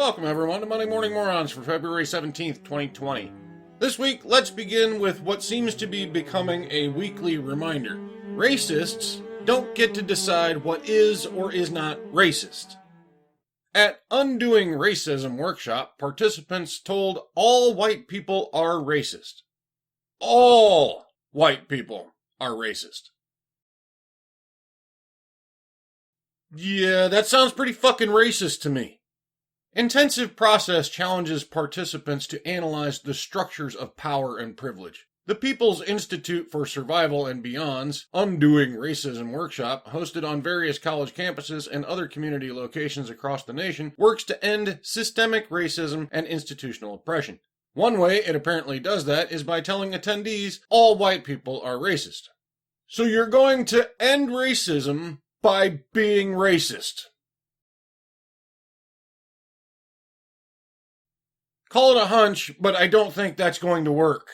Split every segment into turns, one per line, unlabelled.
Welcome everyone to Monday Morning Morons for February 17th, 2020. This week, let's begin with what seems to be becoming a weekly reminder. Racists don't get to decide what is or is not racist. At Undoing Racism workshop, participants told all white people are racist. All white people are racist. Yeah, that sounds pretty fucking racist to me. Intensive process challenges participants to analyze the structures of power and privilege. The People's Institute for Survival and Beyond's Undoing Racism workshop, hosted on various college campuses and other community locations across the nation, works to end systemic racism and institutional oppression. One way it apparently does that is by telling attendees all white people are racist. So you're going to end racism by being racist. Call it a hunch, but I don't think that's going to work.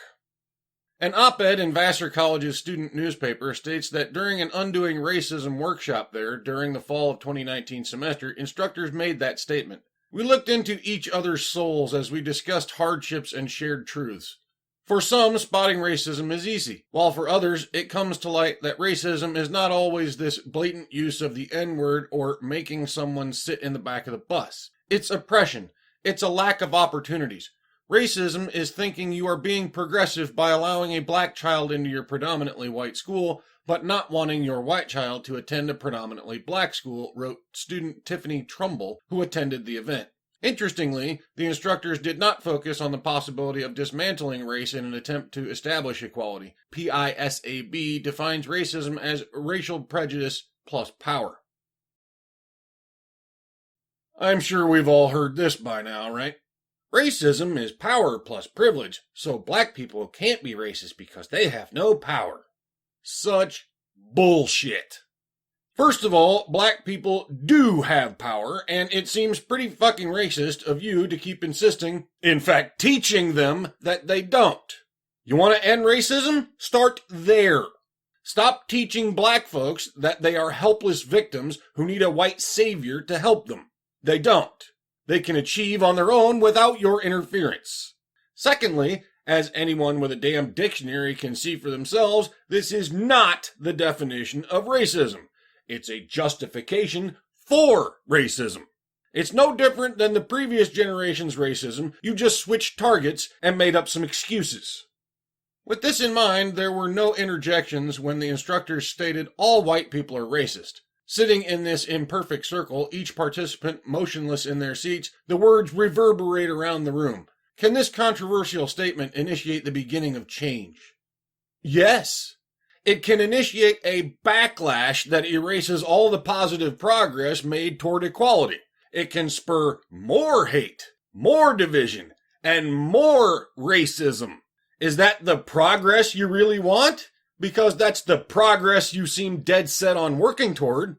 An op-ed in Vassar College's student newspaper states that during an Undoing Racism workshop there during the fall of 2019 semester, instructors made that statement. We looked into each other's souls as we discussed hardships and shared truths. For some, spotting racism is easy, while for others, it comes to light that racism is not always this blatant use of the N-word or making someone sit in the back of the bus. It's oppression. It's a lack of opportunities. Racism is thinking you are being progressive by allowing a black child into your predominantly white school, but not wanting your white child to attend a predominantly black school, wrote student Tiffany Trumbull, who attended the event. Interestingly, the instructors did not focus on the possibility of dismantling race in an attempt to establish equality. PISAB defines racism as racial prejudice plus power. I'm sure we've all heard this by now, right? Racism is power plus privilege, so black people can't be racist because they have no power. Such bullshit. First of all, black people do have power, and it seems pretty fucking racist of you to keep insisting, in fact teaching them, that they don't. You want to end racism? Start there. Stop teaching black folks that they are helpless victims who need a white savior to help them. They don't. They can achieve on their own without your interference. Secondly, as anyone with a damn dictionary can see for themselves, this is not the definition of racism. It's a justification for racism. It's no different than the previous generation's racism. You just switched targets and made up some excuses. With this in mind, there were no interjections when the instructors stated all white people are racist. Sitting in this imperfect circle, each participant motionless in their seats, the words reverberate around the room. Can this controversial statement initiate the beginning of change? Yes. It can initiate a backlash that erases all the positive progress made toward equality. It can spur more hate, more division, and more racism. Is that the progress you really want? Because that's the progress you seem dead set on working toward.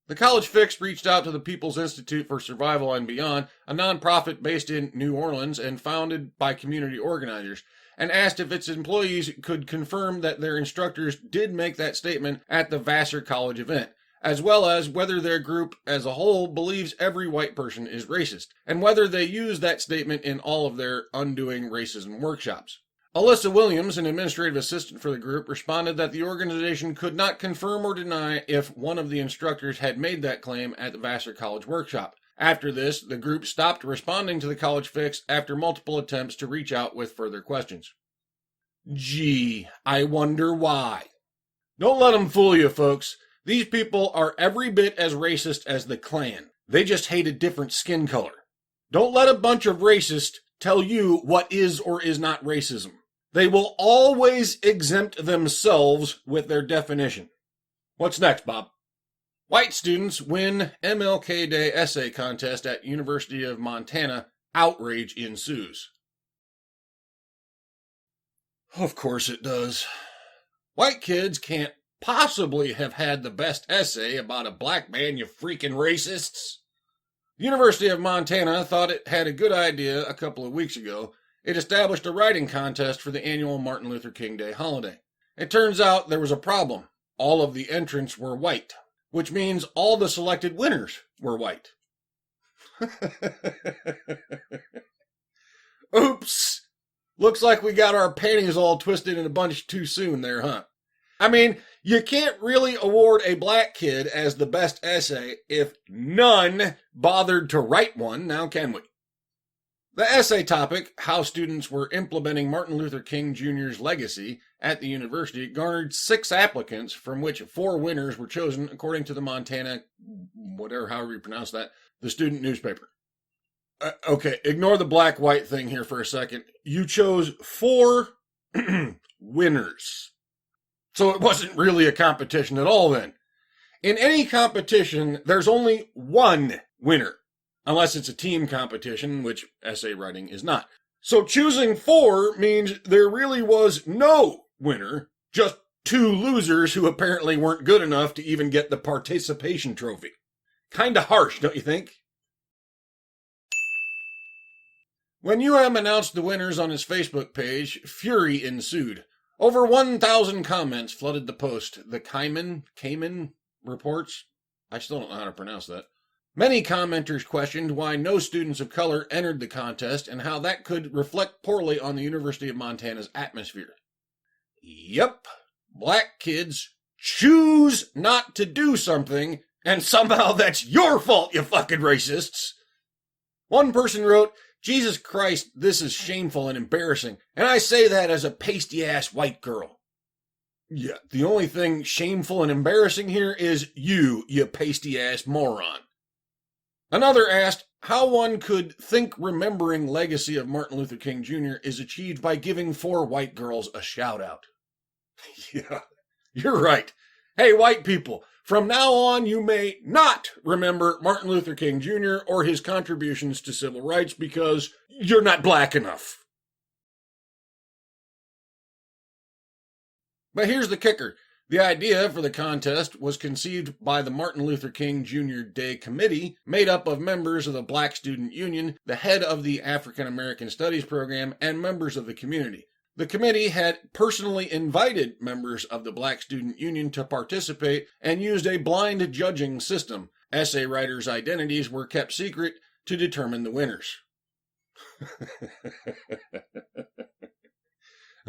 The College Fix reached out to the People's Institute for Survival and Beyond, a nonprofit based in New Orleans and founded by community organizers, and asked if its employees could confirm that their instructors did make that statement at the Vassar College event, as well as whether their group as a whole believes every white person is racist, and whether they use that statement in all of their Undoing Racism workshops. Alyssa Williams, an administrative assistant for the group, responded that the organization could not confirm or deny if one of the instructors had made that claim at the Vassar College workshop. After this, the group stopped responding to the College Fix after multiple attempts to reach out with further questions. Gee, I wonder why. Don't let them fool you, folks. These people are every bit as racist as the Klan. They just hate a different skin color. Don't let a bunch of racists tell you what is or is not racism. They will always exempt themselves with their definition. What's next, Bob? White students win MLK Day essay contest at University of Montana. Outrage ensues. Of course it does. White kids can't possibly have had the best essay about a black man, you freaking racists. The University of Montana thought it had a good idea a couple of weeks ago. It established a writing contest for the annual Martin Luther King Day holiday. It turns out there was a problem. All of the entrants were white, which means all the selected winners were white. Oops. Looks like we got our panties all twisted in a bunch too soon there, huh? I mean, you can't really award a black kid as the best essay if none bothered to write one, now can we? The essay topic, how students were implementing Martin Luther King Jr.'s legacy at the university, garnered 6 applicants, from which 4 winners were chosen according to the Montana, however you pronounce that, the student newspaper. Okay, ignore the black-white thing here for a second. You chose 4 winners. So it wasn't really a competition at all then. In any competition, there's only one winner, unless it's a team competition, which essay writing is not. So choosing 4 means there really was no winner, just 2 losers who apparently weren't good enough to even get the participation trophy. Kinda harsh, don't you think? When UM announced the winners on his Facebook page, fury ensued. Over 1,000 comments flooded the post. The Cayman reports? I still don't know how to pronounce that. Many commenters questioned why no students of color entered the contest and how that could reflect poorly on the University of Montana's atmosphere. Yep, black kids choose not to do something, and somehow that's your fault, you fucking racists. One person wrote, Jesus Christ, this is shameful and embarrassing, and I say that as a pasty-ass white girl. Yeah, the only thing shameful and embarrassing here is you pasty-ass moron. Another asked how one could think remembering legacy of Martin Luther King Jr. is achieved by giving 4 white girls a shout-out. Yeah, you're right. Hey, white people, from now on you may not remember Martin Luther King Jr. or his contributions to civil rights because you're not black enough. But here's the kicker. The idea for the contest was conceived by the Martin Luther King Jr. Day Committee, made up of members of the Black Student Union, the head of the African American Studies program, and members of the community. The committee had personally invited members of the Black Student Union to participate and used a blind judging system. Essay writers' identities were kept secret to determine the winners.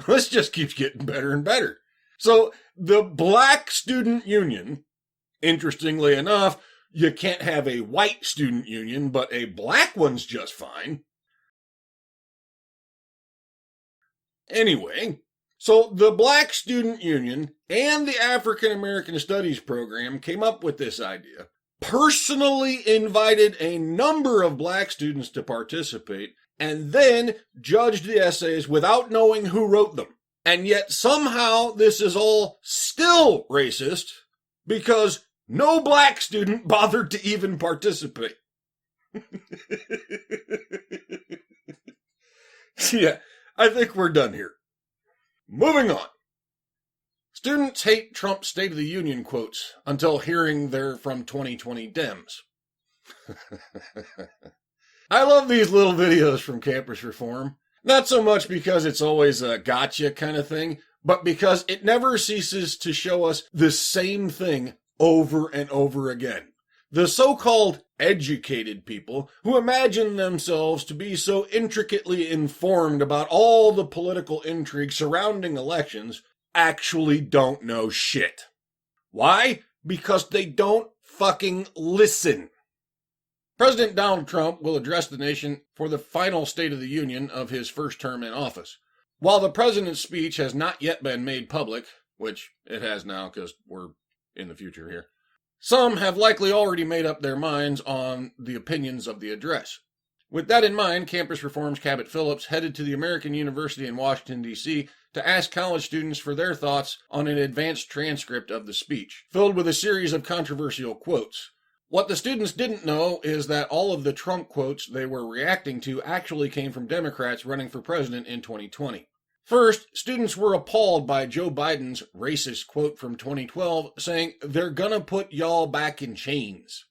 This just keeps getting better and better. So the Black Student Union, interestingly enough, you can't have a white student union, but a black one's just fine. Anyway, so the Black Student Union and the African American Studies program came up with this idea, personally invited a number of black students to participate, and then judged the essays without knowing who wrote them. And yet somehow this is all still racist because no black student bothered to even participate. Yeah, I think we're done here. Moving on. Students hate Trump's State of the Union quotes until hearing they're from 2020 Dems. I love these little videos from Campus Reform. Not so much because it's always a gotcha kind of thing, but because it never ceases to show us the same thing over and over again. The so-called educated people who imagine themselves to be so intricately informed about all the political intrigue surrounding elections actually don't know shit. Why? Because they don't fucking listen. President Donald Trump will address the nation for the final State of the Union of his first term in office. While the president's speech has not yet been made public, which it has now because we're in the future here, some have likely already made up their minds on the opinions of the address. With that in mind, Campus Reform's Cabot Phillips headed to the American University in Washington, D.C. to ask college students for their thoughts on an advanced transcript of the speech, filled with a series of controversial quotes. What the students didn't know is that all of the Trump quotes they were reacting to actually came from Democrats running for president in 2020. First, students were appalled by Joe Biden's racist quote from 2012 saying, "They're gonna put y'all back in chains."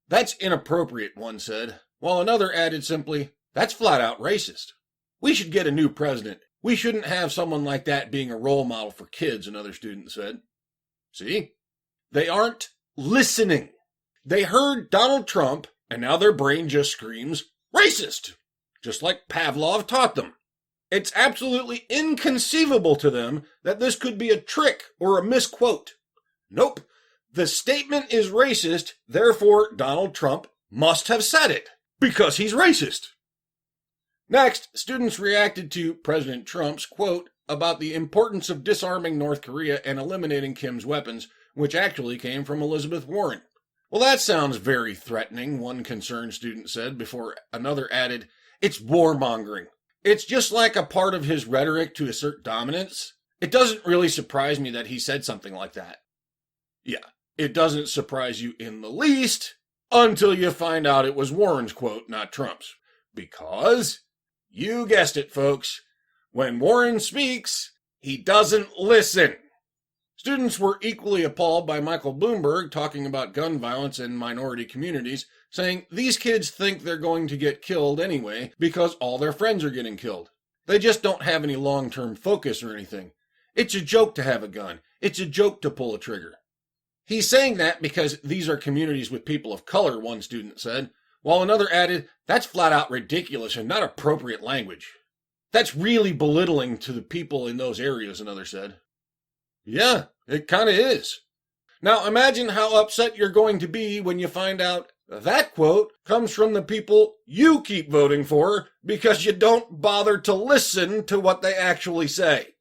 That's inappropriate, one said, while another added simply, "That's flat out racist. We should get a new president. We shouldn't have someone like that being a role model for kids," another student said. See? They aren't listening. They heard Donald Trump And now their brain just screams, racist! Just like Pavlov taught them. It's absolutely inconceivable to them that this could be a trick or a misquote. Nope. The statement is racist, therefore Donald Trump must have said it, because he's racist. Next, students reacted to President Trump's quote about the importance of disarming North Korea and eliminating Kim's weapons, which actually came from Elizabeth Warren. Well, that sounds very threatening, one concerned student said, before another added, it's warmongering. It's just like a part of his rhetoric to assert dominance. It doesn't really surprise me that he said something like that. Yeah, it doesn't surprise you in the least until you find out it was Warren's quote, not Trump's. Because, you guessed it, folks, when Warren speaks, he doesn't listen. Students were equally appalled by Michael Bloomberg talking about gun violence in minority communities, saying these kids think they're going to get killed anyway because all their friends are getting killed. They just don't have any long-term focus or anything. It's a joke to have a gun. It's a joke to pull a trigger. He's saying that because these are communities with people of color, one student said, while another added, that's flat out ridiculous and not appropriate language. That's really belittling to the people in those areas, another said. Yeah, it kind of is. Now imagine how upset you're going to be when you find out that quote comes from the people you keep voting for because you don't bother to listen to what they actually say.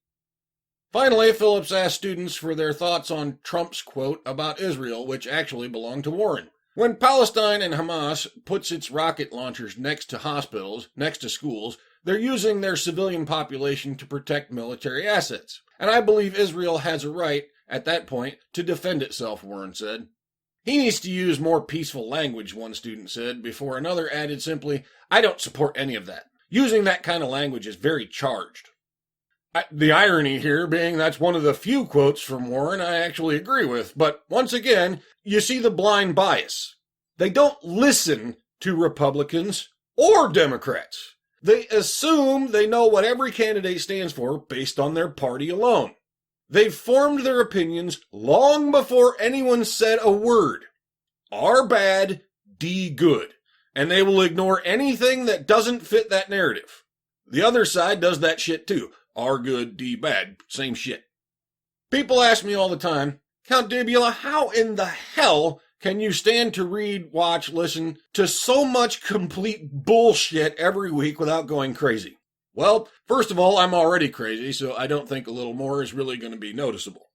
Finally, Phillips asked students for their thoughts on Trump's quote about Israel, which actually belonged to Warren. When Palestine and Hamas puts its rocket launchers next to hospitals, next to schools, they're using their civilian population to protect military assets. And I believe Israel has a right, at that point, to defend itself, Warren said. He needs to use more peaceful language, one student said, before another added simply, I don't support any of that. Using that kind of language is very charged. The irony here being that's one of the few quotes from Warren I actually agree with, but once again, you see the blind bias. They don't listen to Republicans or Democrats. They assume they know what every candidate stands for based on their party alone. They've formed their opinions long before anyone said a word. R bad, D good. And they will ignore anything that doesn't fit that narrative. The other side does that shit too. R good, D bad. Same shit. People ask me all the time, Count Dibula, how in the hell can you stand to read, watch, listen to so much complete bullshit every week without going crazy? Well, first of all, I'm already crazy, so I don't think a little more is really going to be noticeable.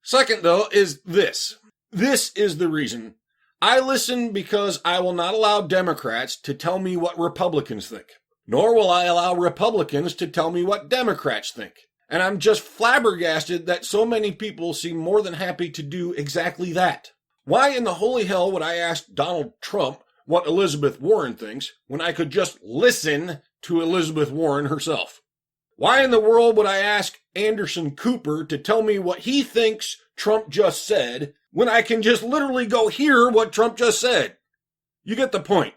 Second, though, is this. This is the reason. I listen because I will not allow Democrats to tell me what Republicans think. Nor will I allow Republicans to tell me what Democrats think. And I'm just flabbergasted that so many people seem more than happy to do exactly that. Why in the holy hell would I ask Donald Trump what Elizabeth Warren thinks when I could just listen to Elizabeth Warren herself? Why in the world would I ask Anderson Cooper to tell me what he thinks Trump just said when I can just literally go hear what Trump just said? You get the point.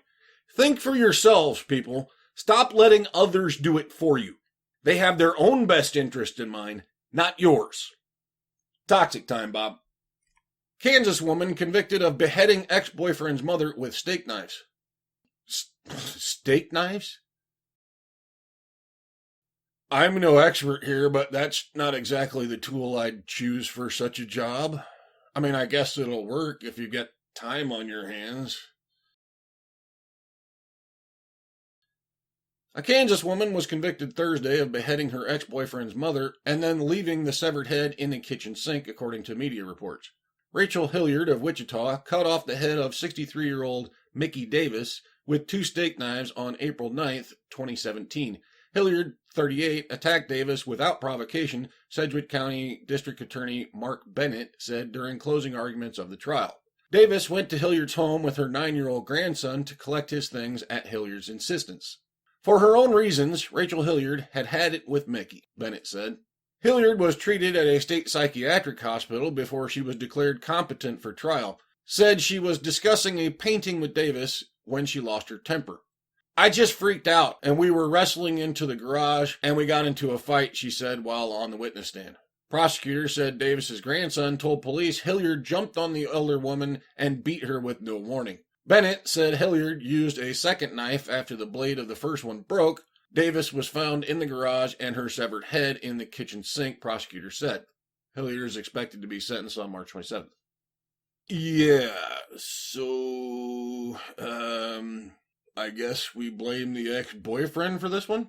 Think for yourselves, people. Stop letting others do it for you. They have their own best interest in mind, not yours. Toxic time, Bob. Kansas woman convicted of beheading ex-boyfriend's mother with steak knives. Steak knives? I'm no expert here, but that's not exactly the tool I'd choose for such a job. I mean, I guess it'll work if you get time on your hands. A Kansas woman was convicted Thursday of beheading her ex-boyfriend's mother and then leaving the severed head in a kitchen sink, according to media reports. Rachel Hilliard of Wichita cut off the head of 63-year-old Mickey Davis with 2 steak knives on April 9th, 2017. Hilliard, 38, attacked Davis without provocation, Sedgwick County District Attorney Mark Bennett said during closing arguments of the trial. Davis went to Hilliard's home with her 9-year-old grandson to collect his things at Hilliard's insistence. For her own reasons, Rachel Hilliard had had it with Mickey, Bennett said. Hilliard was treated at a state psychiatric hospital before she was declared competent for trial. Said she was discussing a painting with Davis when she lost her temper. I just freaked out, and we were wrestling into the garage, and we got into a fight, she said while on the witness stand. Prosecutor said Davis's grandson told police Hilliard jumped on the elder woman and beat her with no warning. Bennett said Hilliard used a second knife after the blade of the first one broke. Davis was found in the garage and her severed head in the kitchen sink, prosecutor said. Hilliard is expected to be sentenced on March 27th. Yeah, so, I guess we blame the ex-boyfriend for this one?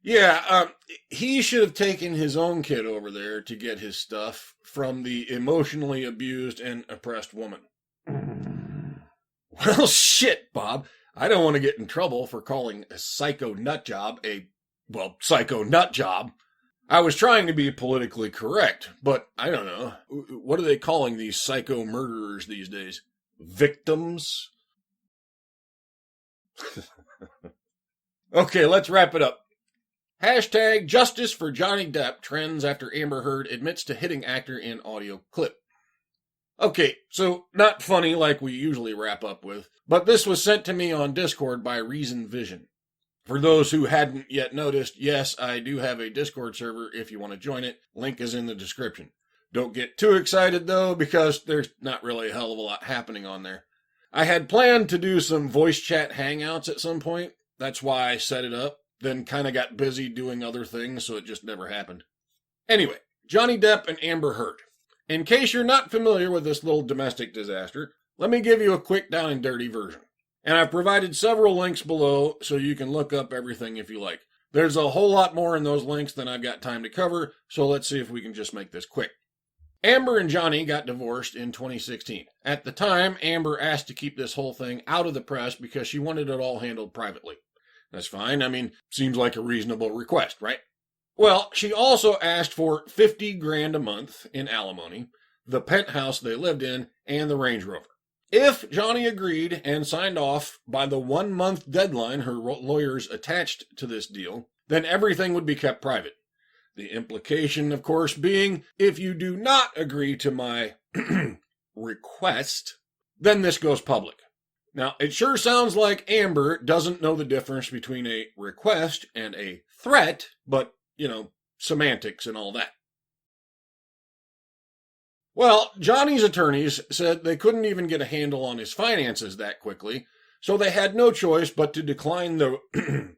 Yeah, he should have taken his own kid over there to get his stuff from the emotionally abused and oppressed woman. Well, shit, Bob. I don't want to get in trouble for calling a psycho nut job psycho nut job. I was trying to be politically correct, but I don't know. What are they calling these psycho murderers these days? Victims? Okay, let's wrap it up. Hashtag justice for Johnny Depp trends after Amber Heard admits to hitting actor in audio clip. Okay, so not funny like we usually wrap up with, but this was sent to me on Discord by Reason Vision. For those who hadn't yet noticed, yes, I do have a Discord server if you want to join it. Link is in the description. Don't get too excited though, because there's not really a hell of a lot happening on there. I had planned to do some voice chat hangouts at some point. That's why I set it up. Then kind of got busy doing other things, so it just never happened. Anyway, Johnny Depp and Amber Heard. In case you're not familiar with this little domestic disaster, let me give you a quick down and dirty version. And I've provided several links below so you can look up everything if you like. There's a whole lot more in those links than I've got time to cover, so let's see if we can just make this quick. Amber and Johnny got divorced in 2016. At the time, Amber asked to keep this whole thing out of the press because she wanted it all handled privately. That's fine. I mean, seems like a reasonable request, right? Well, she also asked for $50,000 a month in alimony, the penthouse they lived in, and the Range Rover. If Johnny agreed and signed off by the 1-month deadline her lawyers attached to this deal, then everything would be kept private. The implication, of course, being, if you do not agree to my request, then this goes public. Now, it sure sounds like Amber doesn't know the difference between a request and a threat, but, semantics and all that. Well, Johnny's attorneys said they couldn't even get a handle on his finances that quickly, so they had no choice but to decline the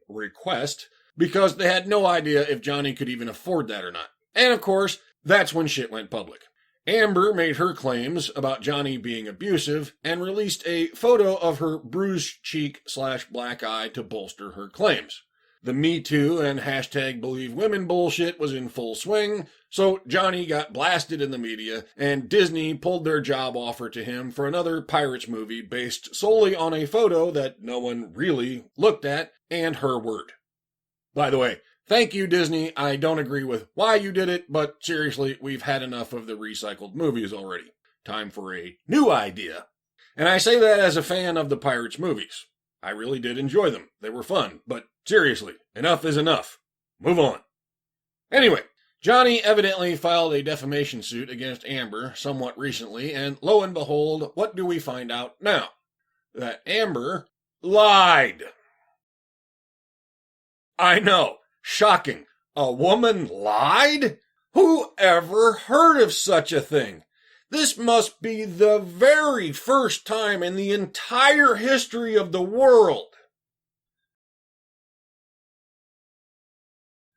request because they had no idea if Johnny could even afford that or not. And of course, that's when shit went public. Amber made her claims about Johnny being abusive and released a photo of her bruised cheek / black eye to bolster her claims. The Me Too and hashtag Believe Women bullshit was in full swing, so Johnny got blasted in the media, and Disney pulled their job offer to him for another Pirates movie based solely on a photo that no one really looked at, and her word. By the way, thank you, Disney. I don't agree with why you did it, but seriously, we've had enough of the recycled movies already. Time for a new idea. And I say that as a fan of the Pirates movies. I really did enjoy them. They were fun, but seriously, enough is enough. Move on. Anyway, Johnny evidently filed a defamation suit against Amber somewhat recently, and lo and behold, what do we find out now? That Amber lied. I know. Shocking. A woman lied? Who ever heard of such a thing? This must be the very first time in the entire history of the world.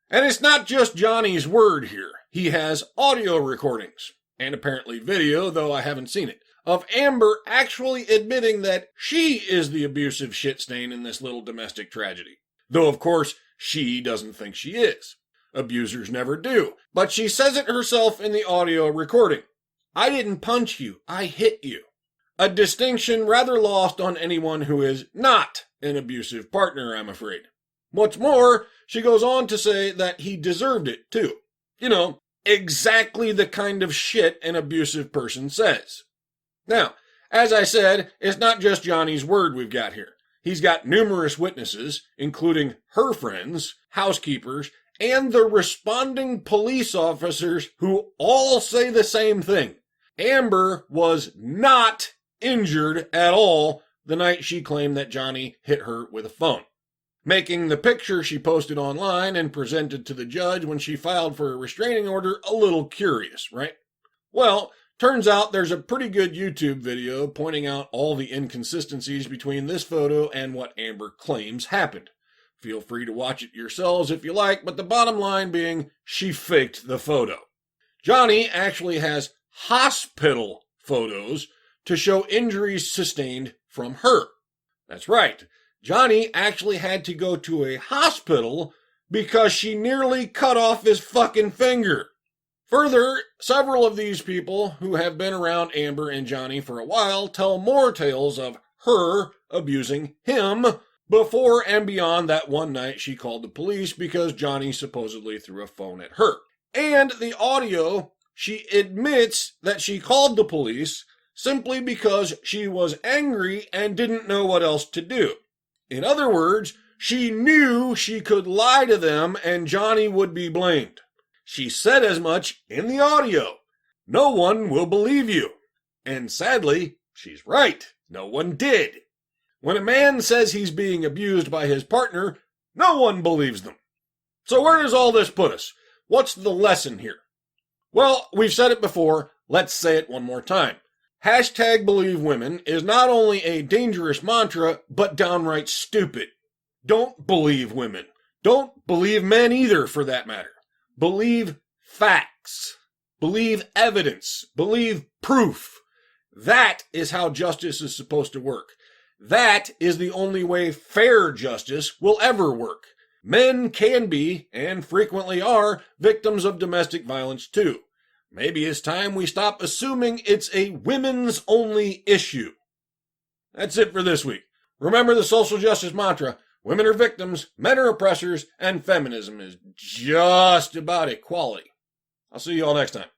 And it's not just Johnny's word here. He has audio recordings, and apparently video, though I haven't seen it, of Amber actually admitting that she is the abusive shit stain in this little domestic tragedy. Though, of course, she doesn't think she is. Abusers never do. But she says it herself in the audio recording. I didn't punch you, I hit you. A distinction rather lost on anyone who is not an abusive partner, I'm afraid. What's more, she goes on to say that he deserved it, too. Exactly the kind of shit an abusive person says. Now, as I said, it's not just Johnny's word we've got here. He's got numerous witnesses, including her friends, housekeepers, and the responding police officers who all say the same thing. Amber was not injured at all the night she claimed that Johnny hit her with a phone. making the picture she posted online and presented to the judge when she filed for a restraining order a little curious, right? Well, turns out there's a pretty good YouTube video pointing out all the inconsistencies between this photo and what Amber claims happened. Feel free to watch it yourselves if you like, but the bottom line being she faked the photo. Johnny actually has hospital photos to show injuries sustained from her. That's right. Johnny actually had to go to a hospital because she nearly cut off his fucking finger. Further, several of these people who have been around Amber and Johnny for a while tell more tales of her abusing him before and beyond that one night she called the police because Johnny supposedly threw a phone at her. And the audio, she admits that she called the police simply because she was angry and didn't know what else to do. In other words, she knew she could lie to them and Johnny would be blamed. She said as much in the audio. No one will believe you. And sadly, she's right. No one did. When a man says he's being abused by his partner, no one believes them. So where does all this put us? What's the lesson here? Well, we've said it before. Let's say it one more time. #BelieveWomen is not only a dangerous mantra, but downright stupid. Don't believe women. Don't believe men either, for that matter. Believe facts. Believe evidence. Believe proof. That is how justice is supposed to work. That is the only way fair justice will ever work. Men can be, and frequently are, victims of domestic violence too. Maybe it's time we stop assuming it's a women's only issue. That's it for this week. Remember the social justice mantra: women are victims, men are oppressors, and feminism is just about equality. I'll see you all next time.